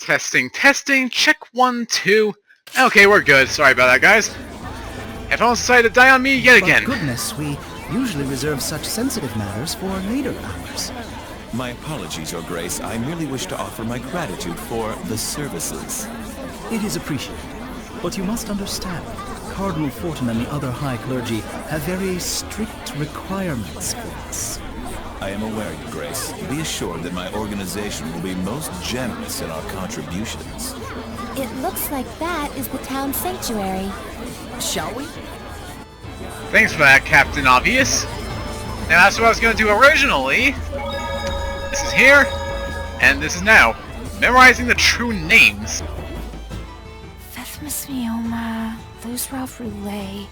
Testing, testing, check 1, 2. Okay, we're good. Sorry about that, guys. Headphones decided to die on me yet again. Goodness, we usually reserve such sensitive matters for later hours. My apologies, Your Grace. I merely wish to offer my gratitude for the services. It is appreciated. But you must understand, Cardinal Fortin and the other high clergy have very strict requirements for us. I am aware, Your Grace. Be assured that my organization will be most generous in our contributions. It looks like that is the town sanctuary. Shall we? Thanks for that, Captain Obvious. Now that's what I was going to do originally. This is here, and this is now. Memorizing the true names. Fethmas Mioma, Luzroff Roulette,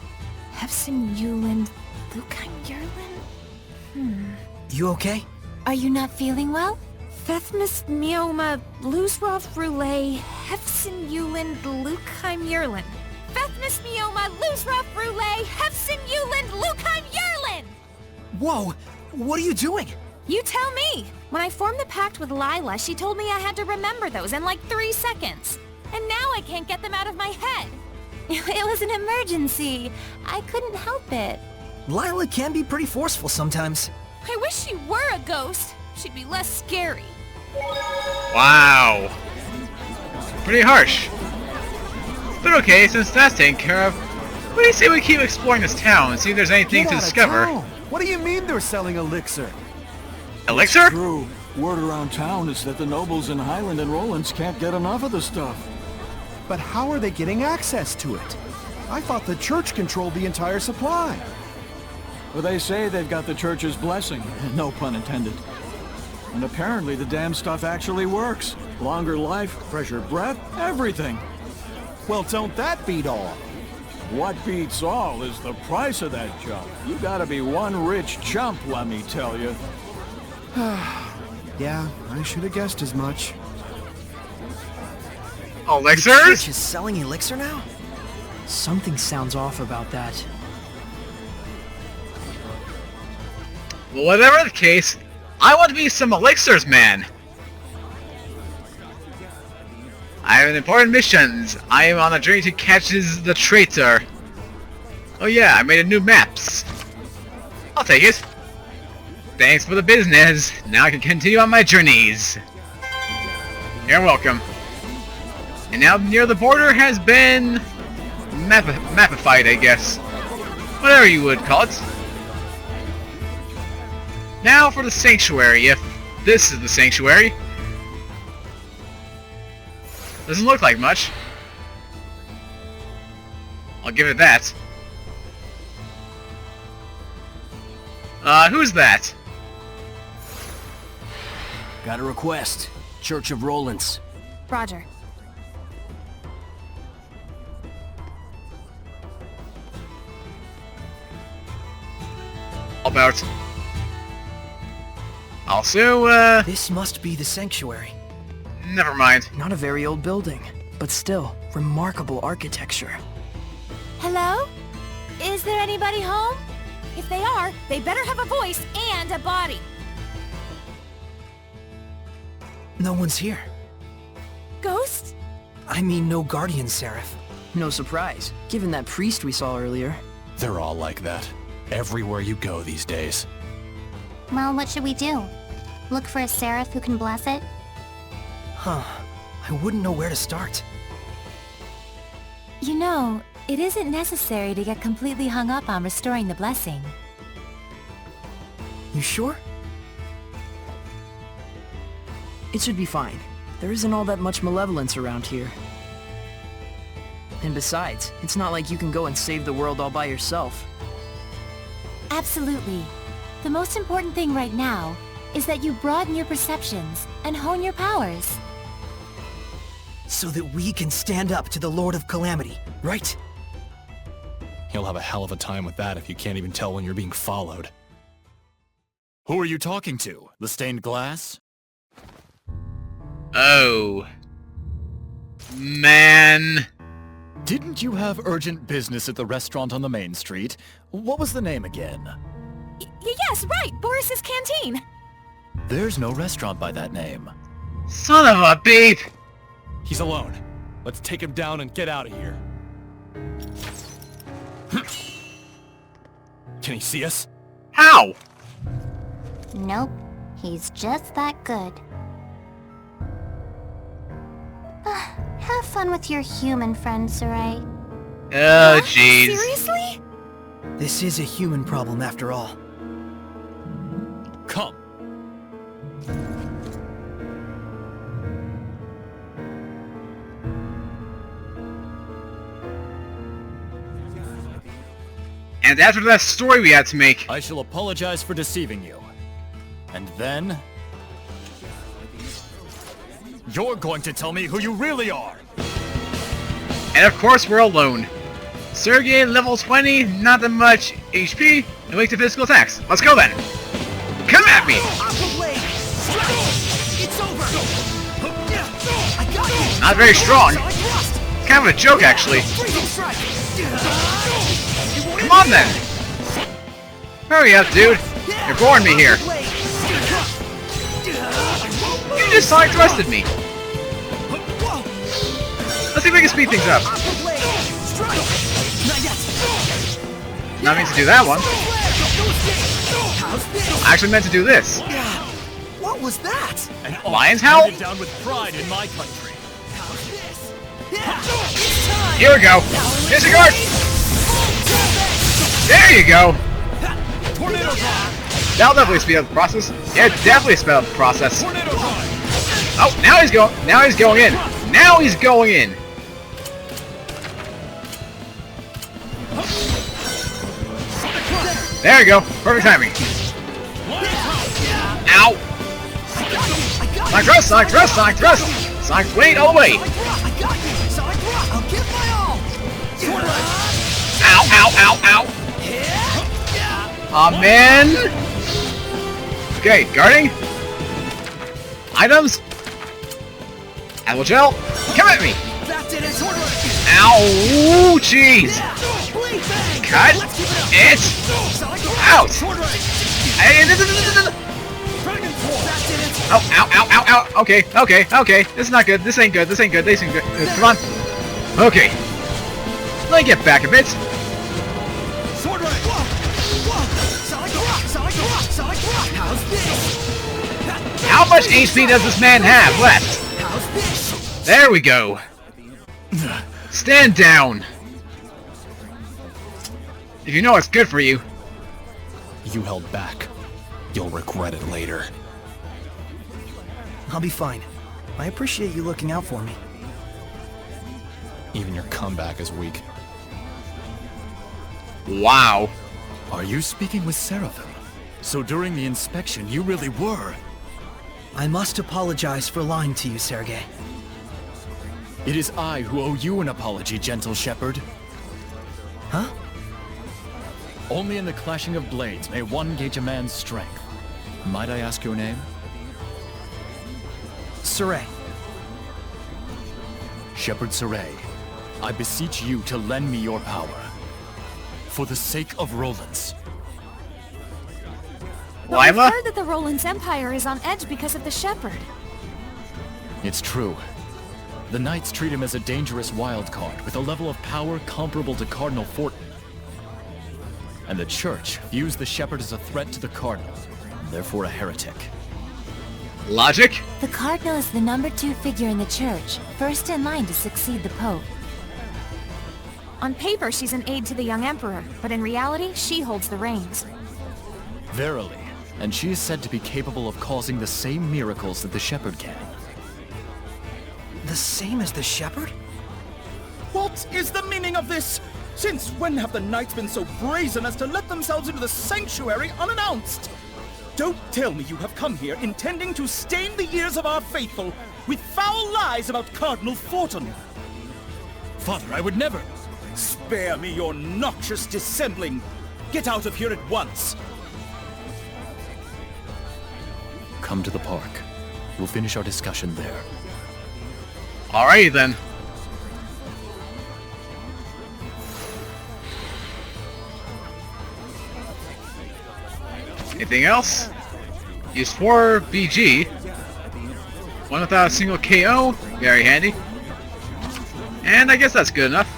Hefsin Yuland, Lukai Yerlin? You okay? Are you not feeling well? Fethmas Mioma, Luzroff Roulette, Hefsin Yuland, Lukai Yerlin. Fethmas Mioma, Luzroff Roulette, Hefsin Yuland, Lukai Yerlin! Whoa! What are you doing? You tell me! When I formed the pact with Lila, she told me I had to remember those in like 3 seconds. And now I can't get them out of my head. It was an emergency. I couldn't help it. Lila can be pretty forceful sometimes. I wish she were a ghost. She'd be less scary. Wow. Pretty harsh. But okay, since that's taken care of, what do you say we keep exploring this town and see if there's anything to discover? What do you mean they're selling elixir? Elixir? True. Word around town is that the nobles in Highland and Rollins can't get enough of the stuff. But how are they getting access to it? I thought the church controlled the entire supply. Well, they say they've got the church's blessing, no pun intended. And apparently the damn stuff actually works. Longer life, fresher breath, everything. Well, don't that beat all? What beats all is the price of that junk. You gotta be one rich chump, let me tell you. Yeah, I should have guessed as much. The Elixirs? church is selling elixir now? Something sounds off about that. Well, whatever the case, I want to be some elixirs, man. I have an important mission. I am on a journey to catch the traitor. Oh yeah, I made a new maps. I'll take it. Thanks for the business. Now I can continue on my journeys. You're welcome. And now near the border has been mapified, I guess. Whatever you would call it. Now for the sanctuary, if this is the sanctuary. Doesn't look like much. I'll give it that. Who's that? Got a request. Church of Rollins. Roger. About. Also, This must be the sanctuary. never mind. Not a very old building, but still, remarkable architecture. Hello? Is there anybody home? If they are, they better have a voice and a body. No one's here. Ghosts? I mean, no guardian seraph. No surprise, given that priest we saw earlier. They're all like that. Everywhere you go these days. Well, what should we do? Look for a seraph who can bless it? Huh. I wouldn't know where to start. You know, it isn't necessary to get completely hung up on restoring the blessing. You sure? It should be fine. There isn't all that much malevolence around here. And besides, it's not like you can go and save the world all by yourself. Absolutely. The most important thing right now is that you broaden your perceptions and hone your powers. So that we can stand up to the Lord of Calamity, right? He'll have a hell of a time with that if you can't even tell when you're being followed. Who are you talking to? The stained glass? Oh. Man. Didn't you have urgent business at the restaurant on the main street? What was the name again? Yes, right! Boris's Canteen! There's no restaurant by that name. Son of a beep! He's alone. Let's take him down and get out of here. Can he see us? How? Nope. He's just that good. Have fun with your human friend, Sarai. Oh, jeez. Seriously? This is a human problem after all. Come. And after that story we had to make. I shall apologize for deceiving you. And then... you're going to tell me who you really are! And of course we're alone. Sergei, level 20, not that much HP, and weak to physical attacks. Let's go then! Come at me! Not very strong. It's kind of a joke, actually. Come on then! Hurry up, dude! You're boring me here. You just sonic thrusted me. Let's see if we can speed things up. Not meant to do that one. I actually meant to do this. What was that? And Lion's Howl? handed down with pride in my country. Here we go. Disregard. There you go. Tornado drive! That'll definitely speed up the process. Yeah, definitely speed up the process. Tornado drive! Oh, now he's going. Now he's going in. Now he's going in. There you go. Perfect timing. Ow. Sonic thrust, Sonic thrust, Sonic thrust. Sonic blade all the way. Ow, ow, ow, ow. Aw, man. Okay, guarding. Items. Apple gel. Come at me. Ow, jeez. Cut it out. Oh, ow, ow, ow, ow. Okay, okay, okay. This is not good. This ain't good. This ain't good. This ain't good. Come on. Okay. Let me get back a bit. How much HP does this man have left? There we go. Stand down. If you know what's good for you. You held back. You'll regret it later. I'll be fine. I appreciate you looking out for me. Even your comeback is weak. Wow. Are you speaking with Seraphim? So during the inspection, you really were. I must apologize for lying to you, Sergei. It is I who owe you an apology, gentle shepherd. Huh? Only in the clashing of blades may one gauge a man's strength. Might I ask your name? Sarai. Shepherd Sarai, I beseech you to lend me your power. For the sake of Roland's. But we've Lima? heard that the Roland's Empire is on edge because of the Shepherd. It's true. The Knights treat him as a dangerous wild card with a level of power comparable to Cardinal Fortin. And the Church views the Shepherd as a threat to the Cardinal, and therefore a heretic. Logic? The Cardinal is the number 2 figure in the Church, first in line to succeed the Pope. On paper, she's an aide to the young Emperor, but in reality, she holds the reins. Verily. And she is said to be capable of causing the same miracles that the Shepherd can. The same as the Shepherd? What is the meaning of this? Since when have the Knights been so brazen as to let themselves into the sanctuary unannounced? Don't tell me you have come here intending to stain the ears of our faithful with foul lies about Cardinal Fortin. Father, I would never... Spare me your noxious dissembling. Get out of here at once. Come to the park. We'll finish our discussion there. Alrighty then. Anything else? Use 4 BG. One without a single KO. Very handy. And I guess that's good enough.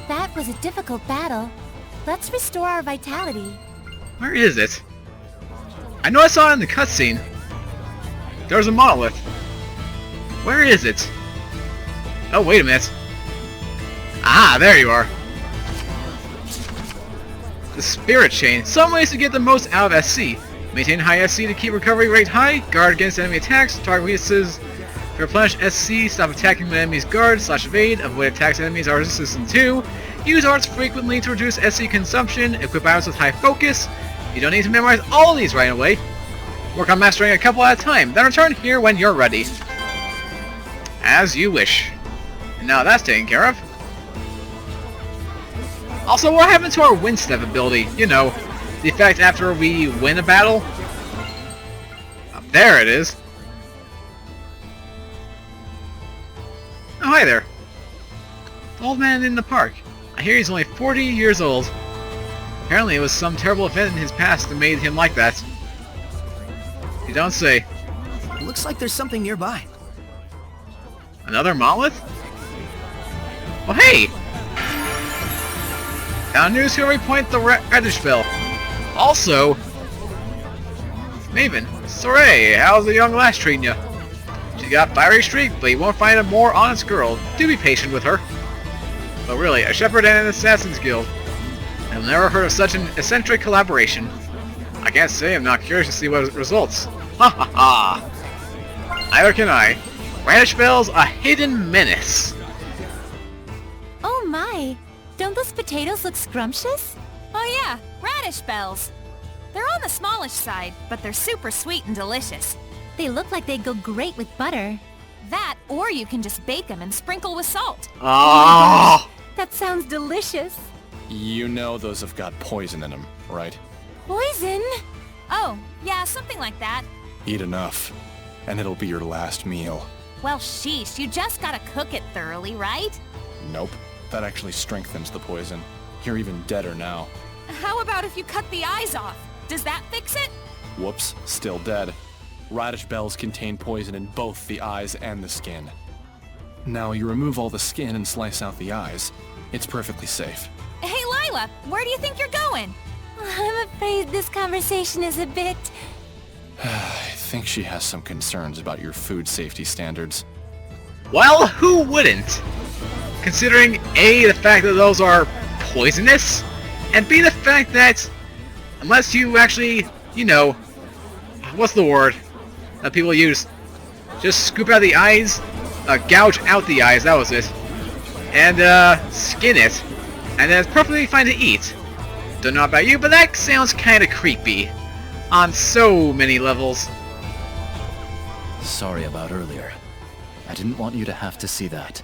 That was a difficult battle. Let's restore our vitality. Where is it? I know I saw it in the cutscene. There's a monolith. Where is it? Oh, wait a minute. Ah, there you are. The Spirit Chain. Some ways to get the most out of SC. Maintain high SC to keep recovery rate high. Guard against enemy attacks. Target weaknesses. Replenish SC. Stop attacking when enemies guard. / evade. Avoid attacks enemies are resistant to. Use arts frequently to reduce SC consumption. Equip items with high focus. You don't need to memorize all of these right away. Work on mastering a couple at a time. Then return here when you're ready. As you wish. And now that's taken care of. Also, what happened to our wind step ability? You know, the effect after we win a battle? There it is. Oh, hi there. The old man in the park. I hear he's only 40 years old. Apparently it was some terrible event in his past that made him like that. You don't say. Looks like there's something nearby. Another monolith? Well, hey! Found news here we point the Radishbell. Also, Maven, Soray, how's the young lass treating you? She got fiery streak, but you won't find a more honest girl. Do be patient with her. But really, a shepherd and an assassin's guild. I've never heard of such an eccentric collaboration. I can't say I'm not curious to see what results. Ha ha ha! Neither can I. Radishbells, a hidden menace. Oh my! Don't those potatoes look scrumptious? Oh yeah, Radishbells. They're on the smallish side, but they're super sweet and delicious. They look like they'd go great with butter. That, or you can just bake them and sprinkle with salt. Oh! That sounds delicious. You know those have got poison in them, right? Poison? Oh, yeah, something like that. Eat enough, and it'll be your last meal. Well, sheesh, you just gotta cook it thoroughly, right? Nope. That actually strengthens the poison. You're even deader now. How about if you cut the eyes off? Does that fix it? Whoops, still dead. Radishbells contain poison in both the eyes and the skin. Now you remove all the skin and slice out the eyes. It's perfectly safe. Hey, Lila, where do you think you're going? I'm afraid this conversation is a bit... I think she has some concerns about your food safety standards. Well, who wouldn't? Considering A, the fact that those are poisonous, and B, the fact that unless you actually, you know, what's the word that people use? Just scoop out the eyes, gouge out the eyes, that was it, and skin it, and then it's perfectly fine to eat. Don't know about you, but that sounds kinda creepy. On so many levels. Sorry about earlier. I didn't want you to have to see that.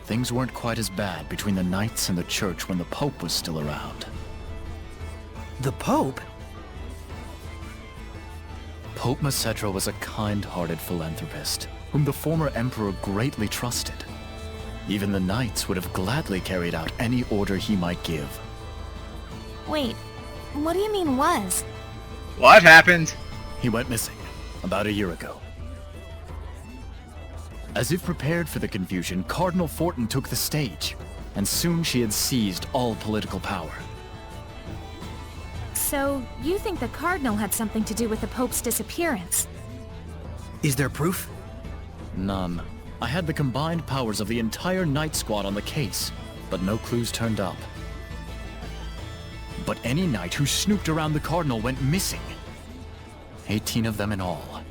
Things weren't quite as bad between the Knights and the Church when the Pope was still around. The Pope? Pope Macedra was a kind-hearted philanthropist, whom the former Emperor greatly trusted. Even the Knights would have gladly carried out any order he might give. Wait, what do you mean was? What happened? He went missing, about a year ago. As if prepared for the confusion, Cardinal Fortin took the stage, and soon she had seized all political power. So, you think the Cardinal had something to do with the Pope's disappearance? Is there proof? None. I had the combined powers of the entire Knight Squad on the case, but no clues turned up. But any knight who snooped around the Cardinal went missing. 18 of them in all.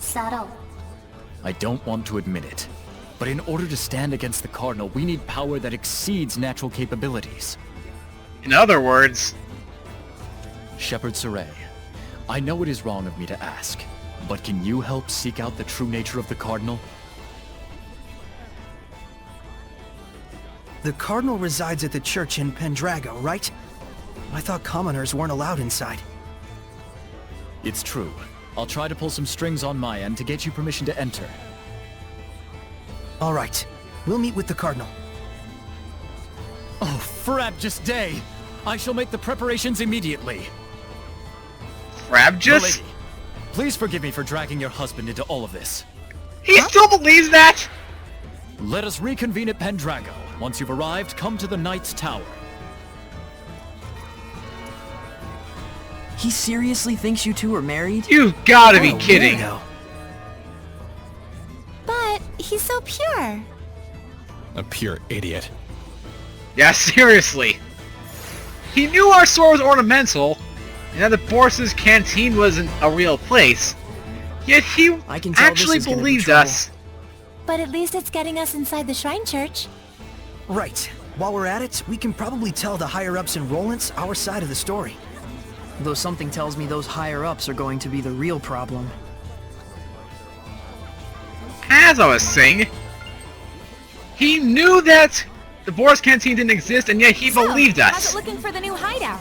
Subtle. I don't want to admit it, but in order to stand against the Cardinal, we need power that exceeds natural capabilities. In other words... Shepherd Saray, I know it is wrong of me to ask, but can you help seek out the true nature of the Cardinal? The Cardinal resides at the church in Pendrago, right? I thought commoners weren't allowed inside. It's true. I'll try to pull some strings on my end to get you permission to enter. All right. We'll meet with the Cardinal. Oh, Frabjous Day! I shall make the preparations immediately. Frabjous? Milady, please forgive me for dragging your husband into all of this. He still believes that? Let us reconvene at Pendrago. Once you've arrived, come to the Knight's Tower. He seriously thinks you two are married? You gotta be kidding. Weirdo. But he's so pure. A pure idiot. Yeah, seriously. He knew our store was ornamental, and that the Boris's canteen wasn't a real place. Yet he I can tell actually this is gonna be believed trouble. us. But at least it's getting us inside the Shrine Church. Right. While we're at it, we can probably tell the higher-ups in Rollins our side of the story. Though something tells me those higher-ups are going to be the real problem. As I was saying, he knew that the Boris canteen didn't exist, and yet he believed How's us. it looking for the new hideout?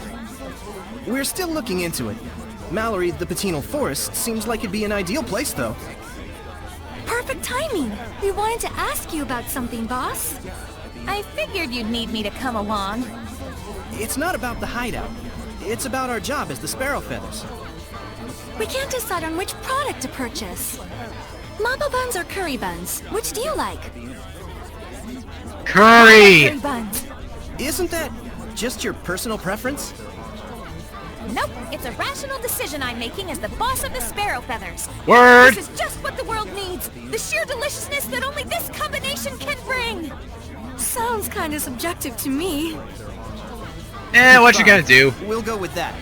We're still looking into it. Mallory, the Patinal Forest, seems like it'd be an ideal place, though. Perfect timing. We wanted to ask you about something, boss. I figured you'd need me to come along. It's not about the hideout. It's about our job as the Sparrow Feathers. We can't decide on which product to purchase. Mama buns or curry buns? Which do you like? Curry! Curry buns. Isn't that just your personal preference? Nope, it's a rational decision I'm making as the boss of the Sparrow Feathers. Word! This is just what the world needs. The sheer deliciousness that only this combination can bring. Sounds kind of subjective to me. What you gonna do? We'll go with that.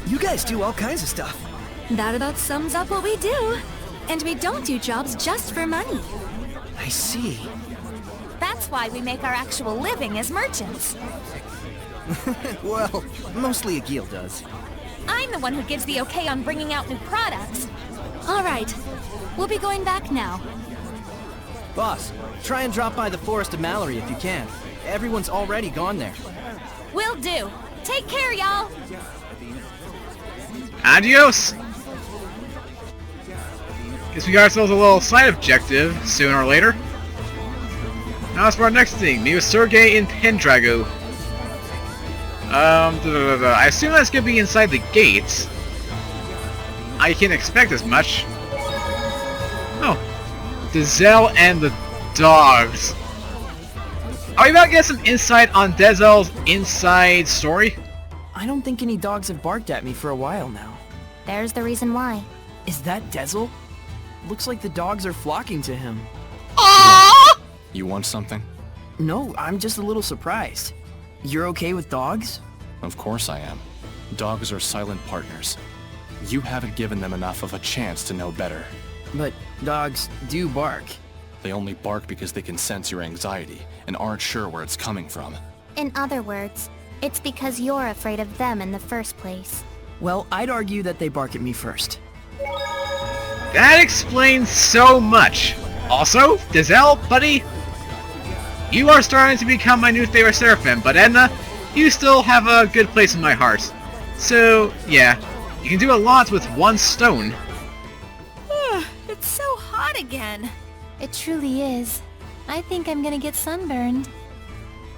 You guys do all kinds of stuff. That about sums up what we do. And we don't do jobs just for money. I see. That's why we make our actual living as merchants. Well, mostly Agil does. I'm the one who gives the okay on bringing out new products. All right, we'll be going back now. Boss, try and drop by the Forest of Mallory if you can. Everyone's already gone there. Will do. Take care, y'all. Adios! Guess we got ourselves a little side objective sooner or later. Now that's for our next thing. Meet with Sergei in Pendrago. I assume that's gonna be inside the gates. I can expect as much. Oh. Dezel and the dogs. Are we about to get some insight on Dezel's inside story? I don't think any dogs have barked at me for a while now. There's the reason why. Is that Dezel? Looks like the dogs are flocking to him. Aww! You want something? No, I'm just a little surprised. You're okay with dogs? Of course I am. Dogs are silent partners. You haven't given them enough of a chance to know better. But dogs do bark. They only bark because they can sense your anxiety and aren't sure where it's coming from. In other words, it's because you're afraid of them in the first place. Well, I'd argue that they bark at me first. That explains so much. Also, Dezel, buddy, you are starting to become my new favorite Seraphim, but Edna, you still have a good place in my heart. So, yeah, you can do a lot with one stone. It's so hot again. It truly is. I think I'm gonna get sunburned.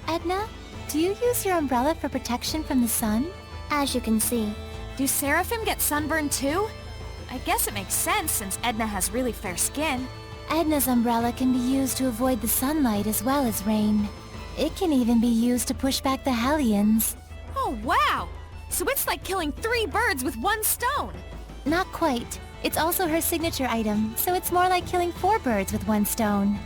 Edna, do you use your umbrella for protection from the sun? As you can see. Do Seraphim get sunburned too? I guess it makes sense since Edna has really fair skin. Edna's umbrella can be used to avoid the sunlight as well as rain. It can even be used to push back the Hellions. Oh wow! So it's like killing 3 birds with 1 stone! Not quite. It's also her signature item, so it's more like killing 4 birds with 1 stone.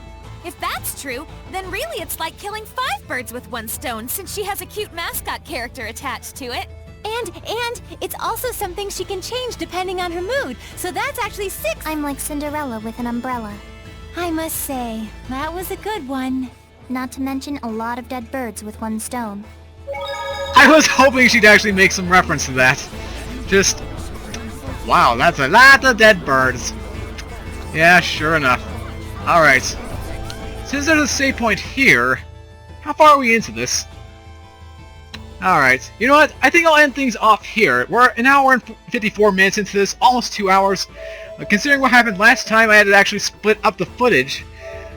If that's true, then really it's like killing 5 birds with 1 stone since she has a cute mascot character attached to it. And it's also something she can change depending on her mood, so that's actually 6. I'm like Cinderella with an umbrella. I must say, that was a good one. Not to mention a lot of dead birds with 1 stone. I was hoping she'd actually make some reference to that. Just, wow, that's a lot of dead birds. Yeah, sure enough. Alright. Since there's a save point here, how far are we into this? Alright, you know what? I think I'll end things off here. We're an hour and 54 minutes into this, almost 2 hours. Considering what happened last time, I had to actually split up the footage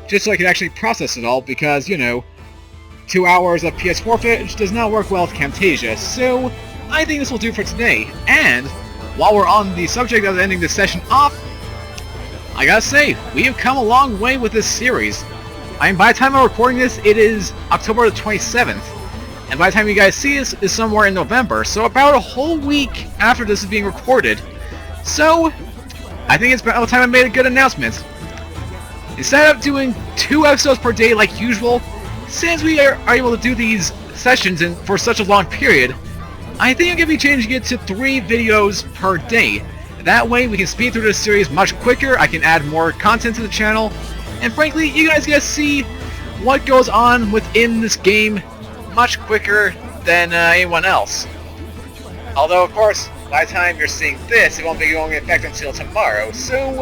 just so I could actually process it all, because, you know, 2 hours of PS4 footage does not work well with Camtasia, so I think this will do for today. And while we're on the subject of ending this session off, I gotta say, we have come a long way with this series. I mean, by the time I'm recording this, it is October the 27th. And by the time you guys see this, is somewhere in November, so about a whole week after this is being recorded. So, I think it's about time I made a good announcement. Instead of doing 2 episodes per day like usual, since we are able to do these sessions for such a long period, I think I'm going to be changing it to 3 videos per day. That way we can speed through this series much quicker, I can add more content to the channel, and frankly, you guys get to see what goes on within this game much quicker than anyone else. Although, of course, by the time you're seeing this, it won't be going into effect until tomorrow, so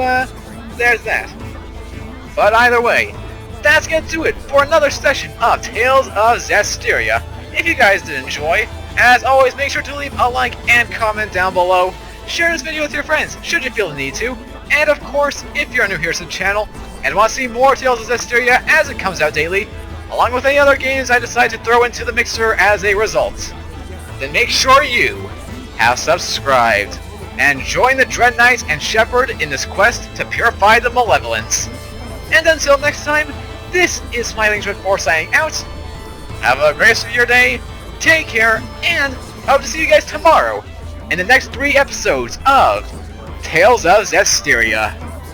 there's that. But either way, that's gonna do it for another session of Tales of Zestiria. If you guys did enjoy, as always, make sure to leave a like and comment down below. Share this video with your friends, should you feel the need to. And of course, if you're new here to the channel, and want to see more Tales of Zestiria as it comes out daily, along with any other games I decide to throw into the mixer as a result, then make sure you have subscribed, and join the Dread Knights and Shepherd in this quest to purify the malevolence. And until next time, this is Smiling Dread 4 signing out. Have a great rest of your day, take care, and I hope to see you guys tomorrow in the next 3 episodes of Tales of Zestiria.